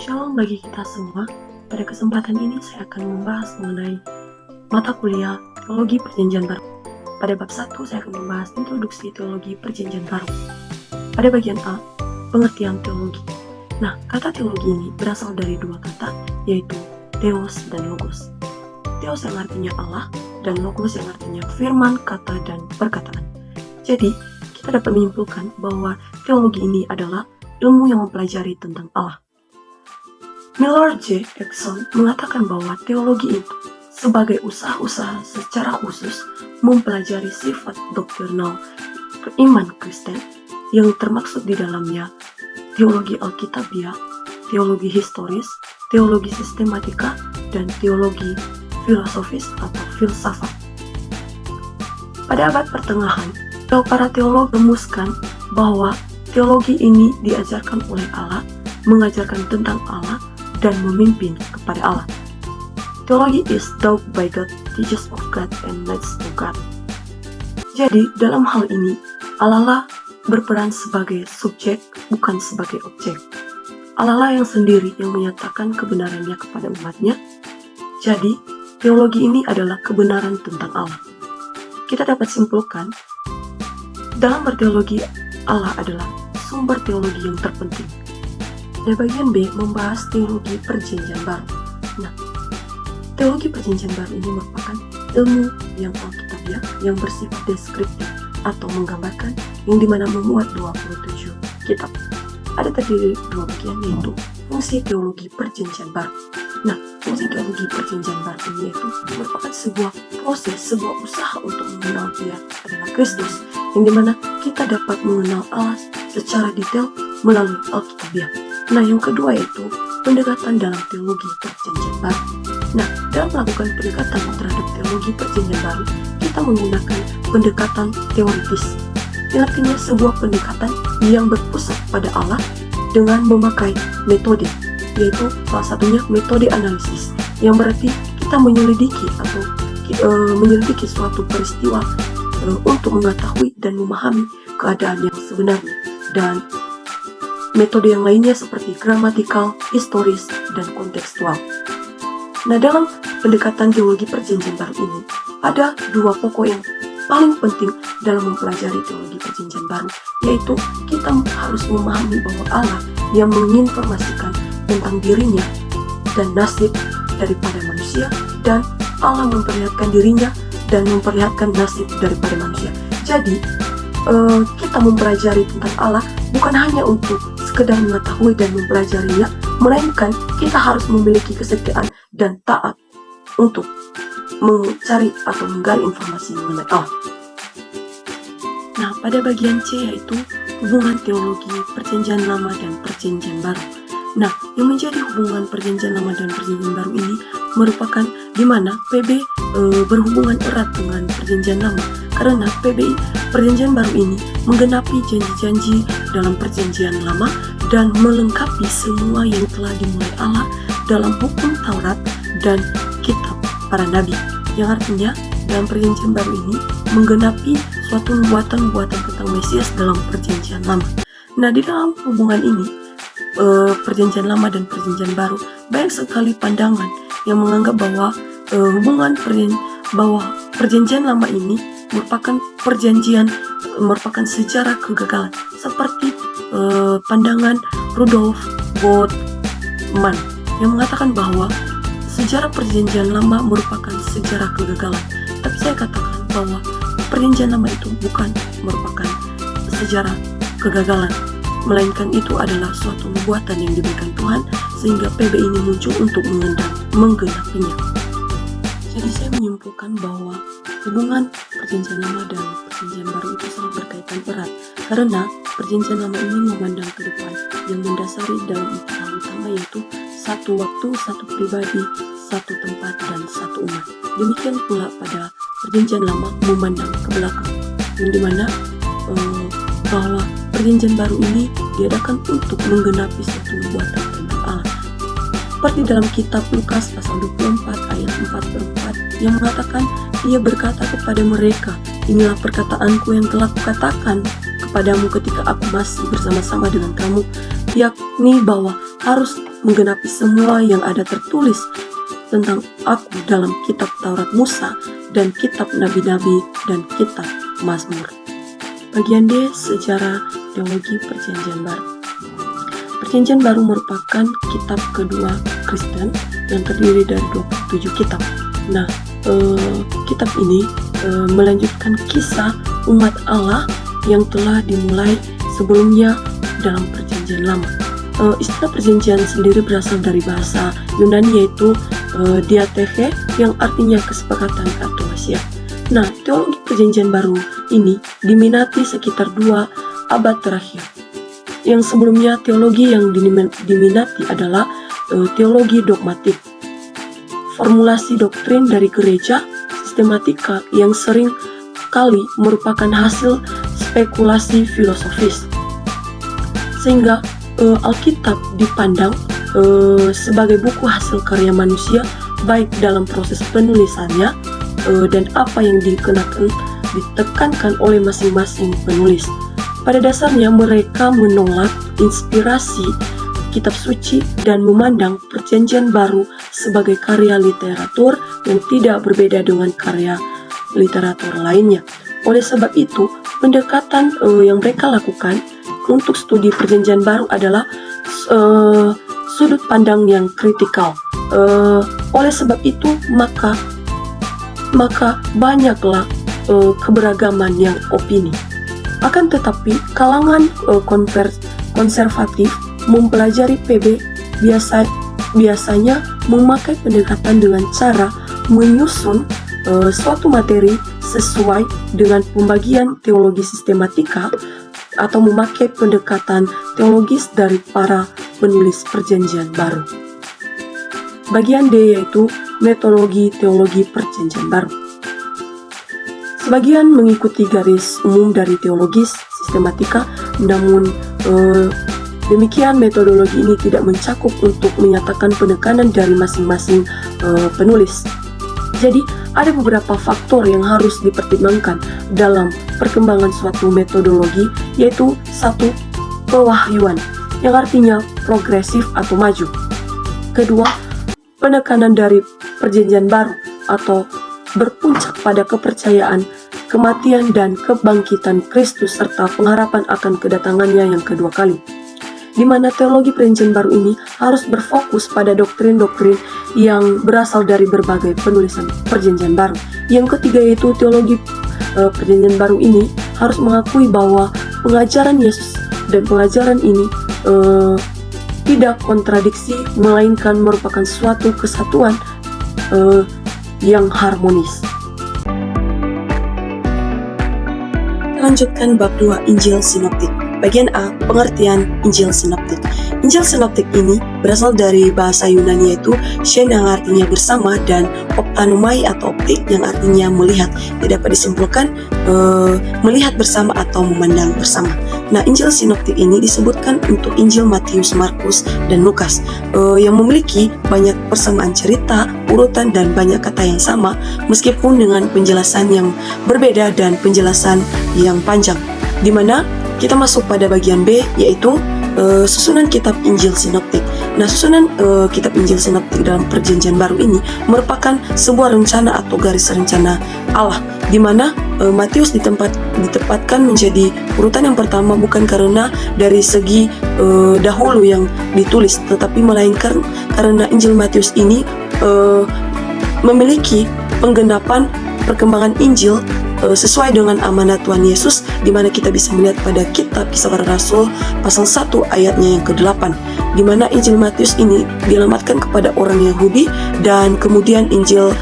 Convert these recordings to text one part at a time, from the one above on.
Shalom bagi kita semua. Pada kesempatan ini saya akan membahas mengenai mata kuliah Teologi Perjanjian Baru. Pada bab 1 saya akan membahas introduksi Teologi Perjanjian Baru. Pada bagian A, pengertian teologi. Nah, kata teologi ini berasal dari dua kata, yaitu Theos dan Logos. Theos yang artinya Allah, dan Logos yang artinya firman, kata, dan perkataan. Jadi, kita dapat menyimpulkan bahwa teologi ini adalah ilmu yang mempelajari tentang Allah. Millard J. Erickson mengatakan bahwa teologi itu sebagai usaha-usaha secara khusus mempelajari sifat doktrinal iman Kristen yang termaksud di dalamnya teologi Alkitabiah, teologi historis, teologi sistematika, dan teologi filosofis atau filsafat. Pada abad pertengahan, para teolog merumuskan bahwa teologi ini diajarkan oleh Allah, mengajarkan tentang Allah, dan memimpin kepada Allah. Teologi is taught by God, teaches of God, and leads to God. Jadi, dalam hal ini, Allah lah berperan sebagai subjek, bukan sebagai objek. Allah lah yang sendiri yang menyatakan kebenarannya kepada umatnya. Jadi, teologi ini adalah kebenaran tentang Allah. Kita dapat simpulkan, dalam berteologi, Allah adalah sumber teologi yang terpenting. Di bagian B membahas teologi perjanjian baru. Nah, teologi perjanjian baru ini merupakan ilmu yang Alkitabiah yang bersifat deskriptif atau menggambarkan, yang dimana memuat 27 kitab. Ada terdiri dua bagian, yaitu fungsi teologi perjanjian baru. Nah, fungsi teologi perjanjian baru ini yaitu merupakan sebuah proses, sebuah usaha untuk mengenal Dia adalah Kristus, yang dimana kita dapat mengenal Allah secara detail melalui Alkitabiah. Nah, yang kedua yaitu pendekatan dalam teologi perjanjian baru. Nah, dalam melakukan pendekatan terhadap teologi perjanjian baru, kita menggunakan pendekatan teoritis, yang artinya sebuah pendekatan yang berpusat pada Allah dengan memakai metode, yaitu salah satunya metode analisis, yang berarti kita menyelidiki atau menyelidiki suatu peristiwa untuk mengetahui dan memahami keadaan yang sebenarnya. Dan metode yang lainnya seperti gramatikal, historis, dan kontekstual. Nah, dalam pendekatan teologi perjanjian baru ini, ada dua pokok yang paling penting dalam mempelajari teologi perjanjian baru, yaitu kita harus memahami bahwa Allah yang menginformasikan tentang dirinya dan nasib daripada manusia, dan Allah memperlihatkan dirinya dan memperlihatkan nasib daripada manusia. Jadi, kita mempelajari tentang Allah bukan hanya untuk sekedar mengetahui dan mempelajarinya, melainkan kita harus memiliki kesetiaan dan taat untuk mencari atau menggali informasi mengenai Allah. Nah, pada bagian C yaitu hubungan teologi perjanjian lama dan perjanjian baru. Nah, yang menjadi hubungan perjanjian lama dan perjanjian baru ini merupakan di mana PB berhubungan erat dengan perjanjian lama, karena PBI perjanjian baru ini menggenapi janji-janji dalam perjanjian lama dan melengkapi semua yang telah dimulai Allah dalam hukum Taurat dan kitab para nabi, yang artinya dalam perjanjian baru ini menggenapi suatu buatan-buatan tentang Mesias dalam perjanjian lama. Nah, di dalam hubungan ini perjanjian lama dan perjanjian baru, banyak sekali pandangan yang menganggap bahwa perjanjian lama ini merupakan sejarah kegagalan, seperti pandangan Rudolf Bultmann yang mengatakan bahwa sejarah perjanjian lama merupakan sejarah kegagalan. Tapi saya katakan bahwa perjanjian lama itu bukan merupakan sejarah kegagalan, melainkan itu adalah suatu nubuatan yang diberikan Tuhan, sehingga PB ini muncul untuk menggenapinya. Jadi saya menyimpulkan bahwa hubungan perjanjian lama dan perjanjian baru itu sangat berkaitan erat, karena perjanjian lama ini memandang ke depan yang mendasari dalam 4 hal utama, yaitu satu waktu, satu pribadi, satu tempat, dan satu umat. Demikian pula pada perjanjian lama memandang ke belakang, yang dimana bahwa perjanjian baru ini diadakan untuk menggenapi suatu nubuatan tentang Allah. Seperti dalam kitab Lukas pasal 24 ayat 4/4 yang mengatakan, Ia berkata kepada mereka, inilah perkataanku yang telah kukatakan kepadamu ketika aku masih bersama-sama dengan kamu, yakni bahwa harus menggenapi semua yang ada tertulis tentang aku dalam kitab Taurat Musa dan kitab Nabi-Nabi dan kitab Mazmur. Bagian D, sejarah teologi Perjanjian Baru. Perjanjian Baru merupakan kitab kedua Kristen yang terdiri dari 27 kitab. Nah, kitab ini melanjutkan kisah umat Allah yang telah dimulai sebelumnya dalam Perjanjian Lama. Istilah perjanjian sendiri berasal dari bahasa Yunani, yaitu diateche, yang artinya kesepakatan atau wasiat. Nah, teologi Perjanjian Baru ini diminati sekitar 2 abad terakhir. Yang sebelumnya teologi yang diminati adalah teologi dogmatik, formulasi doktrin dari gereja, sistematika yang sering kali merupakan hasil spekulasi filosofis, sehingga Alkitab dipandang sebagai buku hasil karya manusia, baik dalam proses penulisannya dan apa yang ditekankan oleh masing-masing penulis. Pada dasarnya mereka menolak inspirasi kitab suci dan memandang Perjanjian Baru sebagai karya literatur yang tidak berbeda dengan karya literatur lainnya. Oleh sebab itu, pendekatan yang mereka lakukan untuk studi Perjanjian Baru adalah sudut pandang yang kritikal. Oleh sebab itu, maka banyaklah keberagaman yang opini. Akan tetapi, kalangan konservatif mempelajari PB biasanya memakai pendekatan dengan cara menyusun suatu materi sesuai dengan pembagian teologi sistematika atau memakai pendekatan teologis dari para penulis Perjanjian Baru. Bagian D, yaitu metodologi teologi Perjanjian Baru. Sebagian mengikuti garis umum dari teologis sistematika, namun demikian metodologi ini tidak mencakup untuk menyatakan penekanan dari masing-masing penulis. Jadi, ada beberapa faktor yang harus dipertimbangkan dalam perkembangan suatu metodologi, yaitu 1. Pewahyuan, yang artinya progresif atau maju. Kedua, penekanan dari Perjanjian Baru atau berpuncak pada kepercayaan, kematian dan kebangkitan Kristus serta pengharapan akan kedatangannya yang kedua kali, di mana teologi Perjanjian Baru ini harus berfokus pada doktrin-doktrin yang berasal dari berbagai penulisan Perjanjian Baru. Yang ketiga, yaitu teologi Perjanjian Baru ini harus mengakui bahwa pengajaran Yesus dan pengajaran ini tidak kontradiksi, melainkan merupakan suatu kesatuan yang harmonis. Lanjutkan bab 2, Injil Sinoptik. Bagian A, pengertian Injil Sinoptik. Injil Sinoptik ini berasal dari bahasa Yunani, yaitu shen yang artinya bersama dan optanomai atau optik yang artinya melihat. Tidak dapat disimpulkan melihat bersama atau memandang bersama. Nah, Injil Sinoptik ini disebutkan untuk Injil Matius, Markus, dan Lukas yang memiliki banyak persamaan cerita, urutan, dan banyak kata yang sama, meskipun dengan penjelasan yang berbeda dan penjelasan yang panjang. Di mana kita masuk pada bagian B, yaitu susunan kitab Injil Sinoptik. Nah, susunan kitab Injil Sinoptik dalam Perjanjian Baru ini merupakan sebuah rencana atau garis rencana Allah, di mana Matius ditempatkan menjadi urutan yang pertama, bukan karena dari segi dahulu yang ditulis, tetapi melainkan karena Injil Matius ini memiliki penggenapan perkembangan Injil sesuai dengan amanat Tuhan Yesus, di mana kita bisa melihat pada kitab Kisah Para Rasul pasal 1 ayatnya yang ke-8, di mana Injil Matius ini dialamatkan kepada orang Yahudi, dan kemudian Injil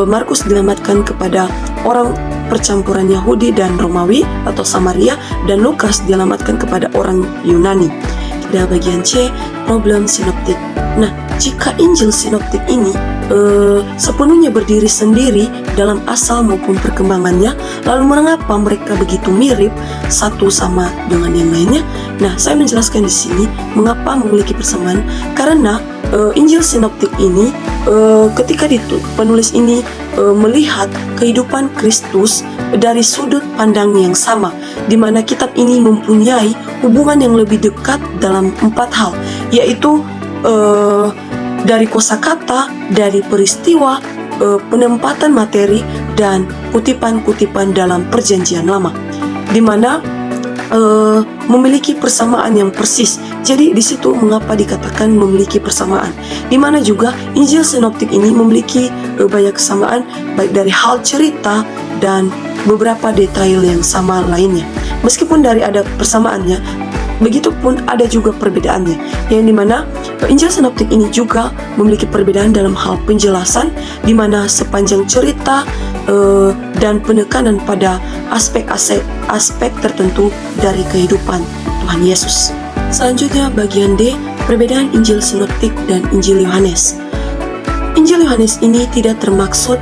Markus dialamatkan kepada orang percampuran Yahudi dan Romawi atau Samaria, dan Lukas dialamatkan kepada orang Yunani. Pada bagian C, problem sinoptik. Nah, jika Injil Sinoptik ini sepenuhnya berdiri sendiri dalam asal maupun perkembangannya, lalu mengapa mereka begitu mirip satu sama dengan yang lainnya? Nah, saya menjelaskan di sini mengapa memiliki persamaan. Karena Injil Sinoptik ini ketika penulis ini melihat kehidupan Kristus dari sudut pandang yang sama, di mana kitab ini mempunyai hubungan yang lebih dekat dalam 4 hal, yaitu dari kosakata, dari peristiwa, penempatan materi, dan kutipan-kutipan dalam Perjanjian Lama, di mana memiliki persamaan yang persis. Jadi di situ mengapa dikatakan memiliki persamaan, di mana juga Injil Sinoptik ini memiliki banyak kesamaan, baik dari hal cerita dan beberapa detail yang sama lainnya. Meskipun dari ada persamaannya, begitupun ada juga perbedaannya, yang dimana Injil Sinoptik ini juga memiliki perbedaan dalam hal penjelasan, di mana sepanjang cerita dan penekanan pada aspek tertentu dari kehidupan Tuhan Yesus. Selanjutnya bagian D, perbedaan Injil Sinoptik dan Injil Yohanes. Injil Yohanes ini tidak termaksud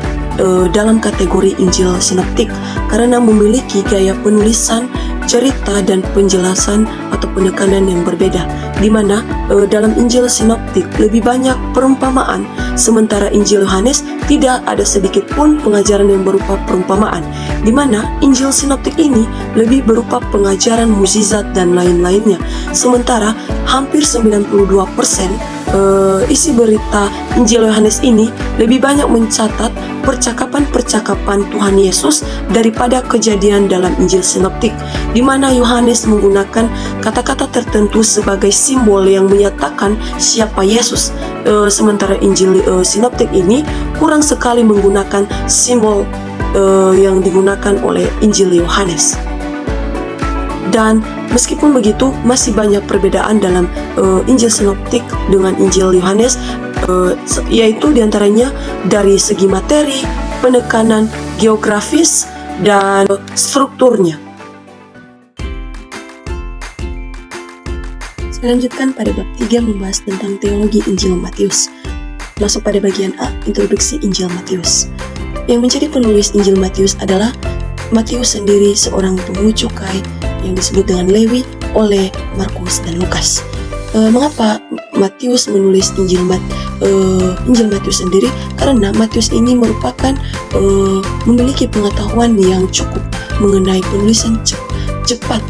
dalam kategori Injil Sinoptik karena memiliki gaya penulisan, cerita, dan penjelasan atau penekanan yang berbeda, di mana dalam Injil Sinoptik lebih banyak perumpamaan, sementara Injil Yohanes tidak ada sedikit pun pengajaran yang berupa perumpamaan, di mana Injil Sinoptik ini lebih berupa pengajaran mukjizat dan lain-lainnya, sementara hampir 92% isi berita Injil Yohanes ini lebih banyak mencatat percakapan-percakapan Tuhan Yesus daripada kejadian dalam Injil Sinoptik, di mana Yohanes menggunakan kata-kata tertentu sebagai simbol yang menyatakan siapa Yesus, sementara Injil Sinoptik ini kurang sekali menggunakan simbol yang digunakan oleh Injil Yohanes. Dan meskipun begitu, masih banyak perbedaan dalam Injil Sinoptik dengan Injil Yohanes, yaitu diantaranya dari segi materi, penekanan geografis, dan strukturnya. Saya lanjutkan pada bab 3 membahas tentang teologi Injil Matius. Masuk pada bagian A, introduksi Injil Matius. Yang menjadi penulis Injil Matius adalah Matius sendiri, seorang pungut cukai yang disebut dengan Lewi oleh Markus dan Lukas. Mengapa Matius menulis Injil Matius sendiri? Karena Matius ini merupakan memiliki pengetahuan yang cukup mengenai penulisan cepat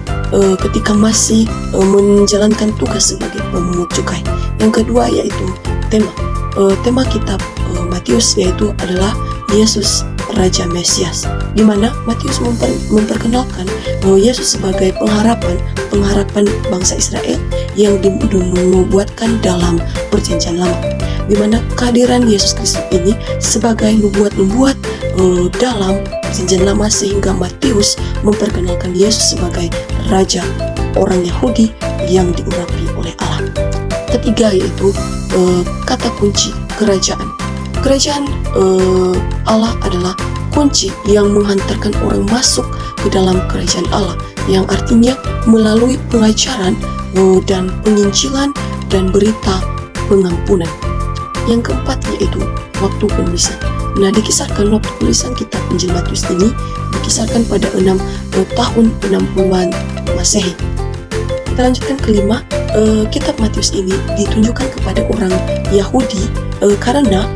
ketika masih menjalankan tugas sebagai pemungut cukai. Yang kedua yaitu tema kitab Matius yaitu adalah Yesus Raja Mesias, di mana Matius memperkenalkan bahwa Yesus sebagai pengharapan bangsa Israel yang dinubuatkan dalam Perjanjian Lama, di mana kehadiran Yesus Kristus ini sebagai nubuat dalam Perjanjian Lama, sehingga Matius memperkenalkan Yesus sebagai Raja orang Yahudi yang diurapi oleh Allah. Ketiga yaitu kata kunci kerajaan. Kerajaan Allah adalah kunci yang menghantarkan orang masuk ke dalam kerajaan Allah, yang artinya melalui pengajaran dan penginjilan dan berita pengampunan. Yang keempat yaitu waktu penulisan. Nah, dikisahkan waktu penulisan kitab Injil Matius ini dikisahkan pada 6 tahun 60-an Masehi. Kita lanjutkan kelima, kitab Matius ini ditunjukkan kepada orang Yahudi karena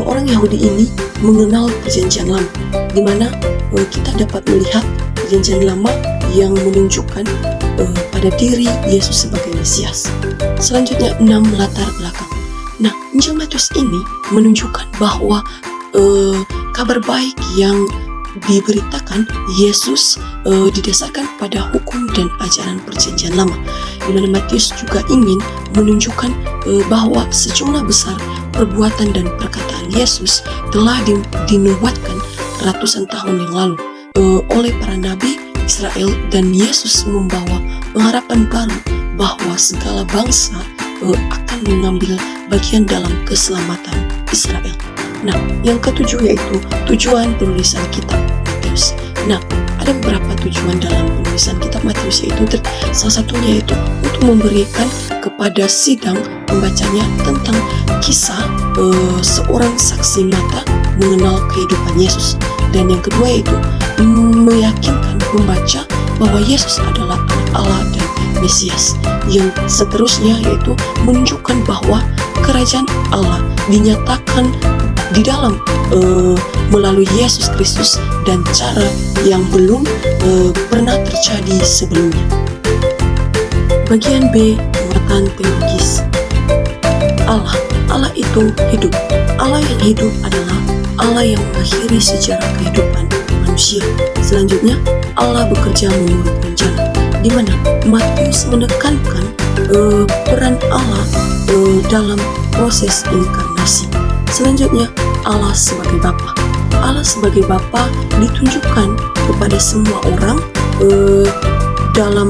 orang Yahudi ini mengenal Perjanjian Lama, di mana kita dapat melihat Perjanjian Lama yang menunjukkan pada diri Yesus sebagai Mesias. Selanjutnya 6 latar belakang. Nah, Injil Matius ini menunjukkan bahwa kabar baik yang diberitakan Yesus didasarkan pada hukum dan ajaran Perjanjian Lama, di mana Matius juga ingin menunjukkan bahwa sejumlah besar perbuatan dan perkataan Yesus telah dinubuatkan ratusan tahun yang lalu oleh para nabi Israel, dan Yesus membawa pengharapan baru bahwa segala bangsa akan mengambil bagian dalam keselamatan Israel. Nah, yang ketujuh yaitu tujuan penulisan kitab Matius. Nah, ada beberapa tujuan dalam penulisan kitab Matius, yaitu salah satunya yaitu untuk memberikan kepada sidang pembacanya tentang kisah seorang saksi mata mengenal kehidupan Yesus. Dan yang kedua yaitu meyakinkan pembaca bahwa Yesus adalah anak Allah dan Mesias. Yang seterusnya yaitu menunjukkan bahwa kerajaan Allah dinyatakan di dalam melalui Yesus Kristus dan cara yang belum pernah terjadi sebelumnya. Bagian B, muatan teologis. Allah itu hidup. Allah yang hidup adalah Allah yang mengakhiri sejarah kehidupan manusia. Selanjutnya, Allah bekerja menurut rencana, di mana Matius menekankan peran Allah dalam proses inkarnasi. Selanjutnya, Allah sebagai Bapa. Allah sebagai Bapa ditunjukkan kepada semua orang dalam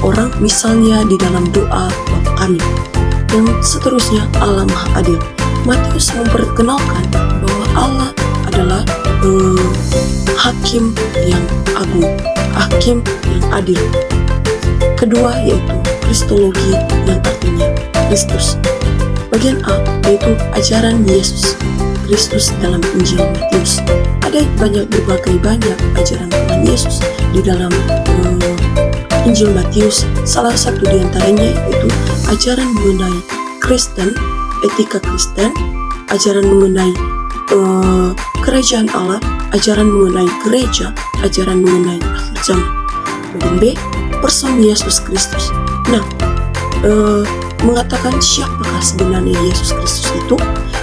orang, misalnya di dalam doa Bapa kami. Yang seterusnya, Allah Maha Adil. Matius memperkenalkan bahwa Allah adalah hakim yang agung, hakim yang adil. Kedua yaitu kristologi, yang artinya Kristus. Bagian A yaitu ajaran Yesus Kristus dalam Injil Matius. Ada berbagai banyak ajaran Tuhan Yesus di dalam Injil Matius. Salah satu di antaranya yaitu ajaran mengenai Kristen, etika Kristen, ajaran mengenai kerajaan Allah, ajaran mengenai gereja, ajaran mengenai akhir zaman. Bagian B, person Yesus Kristus. Nah, mengatakan siapakah sebenarnya Yesus Kristus itu,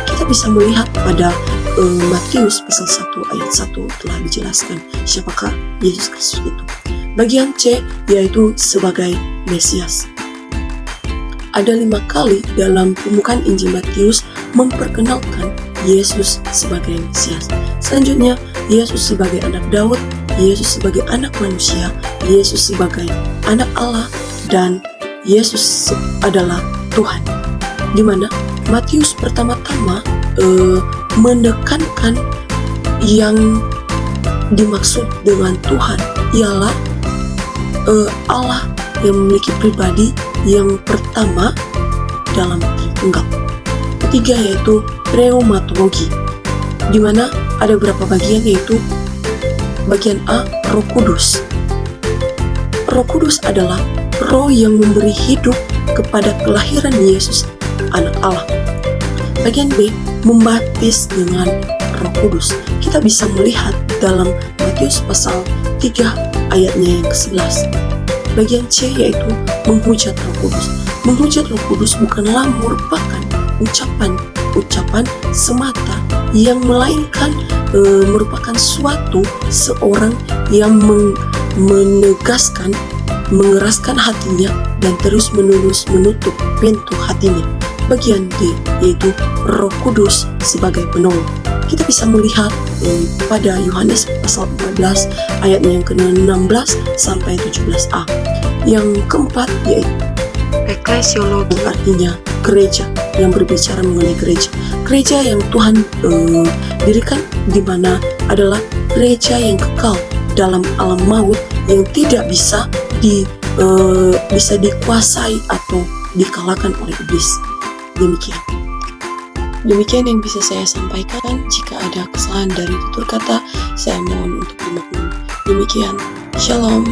kita bisa melihat pada Matius pasal 1 ayat 1 telah dijelaskan siapakah Yesus Kristus itu. Bagian C yaitu sebagai Mesias. Ada 5 kali dalam pembukaan Injil Matius memperkenalkan Yesus sebagai Mesias. Selanjutnya, Yesus sebagai anak Daud, Yesus sebagai anak manusia, Yesus sebagai anak Allah, dan Yesus adalah Tuhan. Di mana Matius pertama-tama menekankan yang dimaksud dengan Tuhan ialah Allah yang memiliki pribadi yang pertama dalam Tritunggal. Ketiga yaitu pneumatologi, di mana ada beberapa bagian, yaitu bagian A, Roh Kudus. Roh Kudus adalah Roh yang memberi hidup kepada kelahiran Yesus, anak Allah. Bagian B, membaptis dengan Roh Kudus. Kita bisa melihat dalam Matius pasal 3 ayatnya yang ke-11. Bagian C yaitu menghujat Roh Kudus. Menghujat Roh Kudus bukanlah merupakan ucapan semata, yang melainkan merupakan seorang yang menegaskan, mengeraskan hatinya dan terus-menerus menutup pintu hatinya. Bagian D yaitu Roh Kudus sebagai penolong. Kita bisa melihat pada Yohanes pasal 14 ayatnya yang ke-16 sampai 17a. Yang keempat yaitu eklesiologi, artinya gereja, yang berbicara mengenai gereja. Gereja yang Tuhan dirikan, di mana adalah gereja yang kekal dalam alam maut, yang tidak bisa dikuasai atau dikalahkan oleh iblis. Demikian yang bisa saya sampaikan. Jika ada kesalahan dari tutur kata, saya mohon untuk dimaklumi. Demikian, Shalom.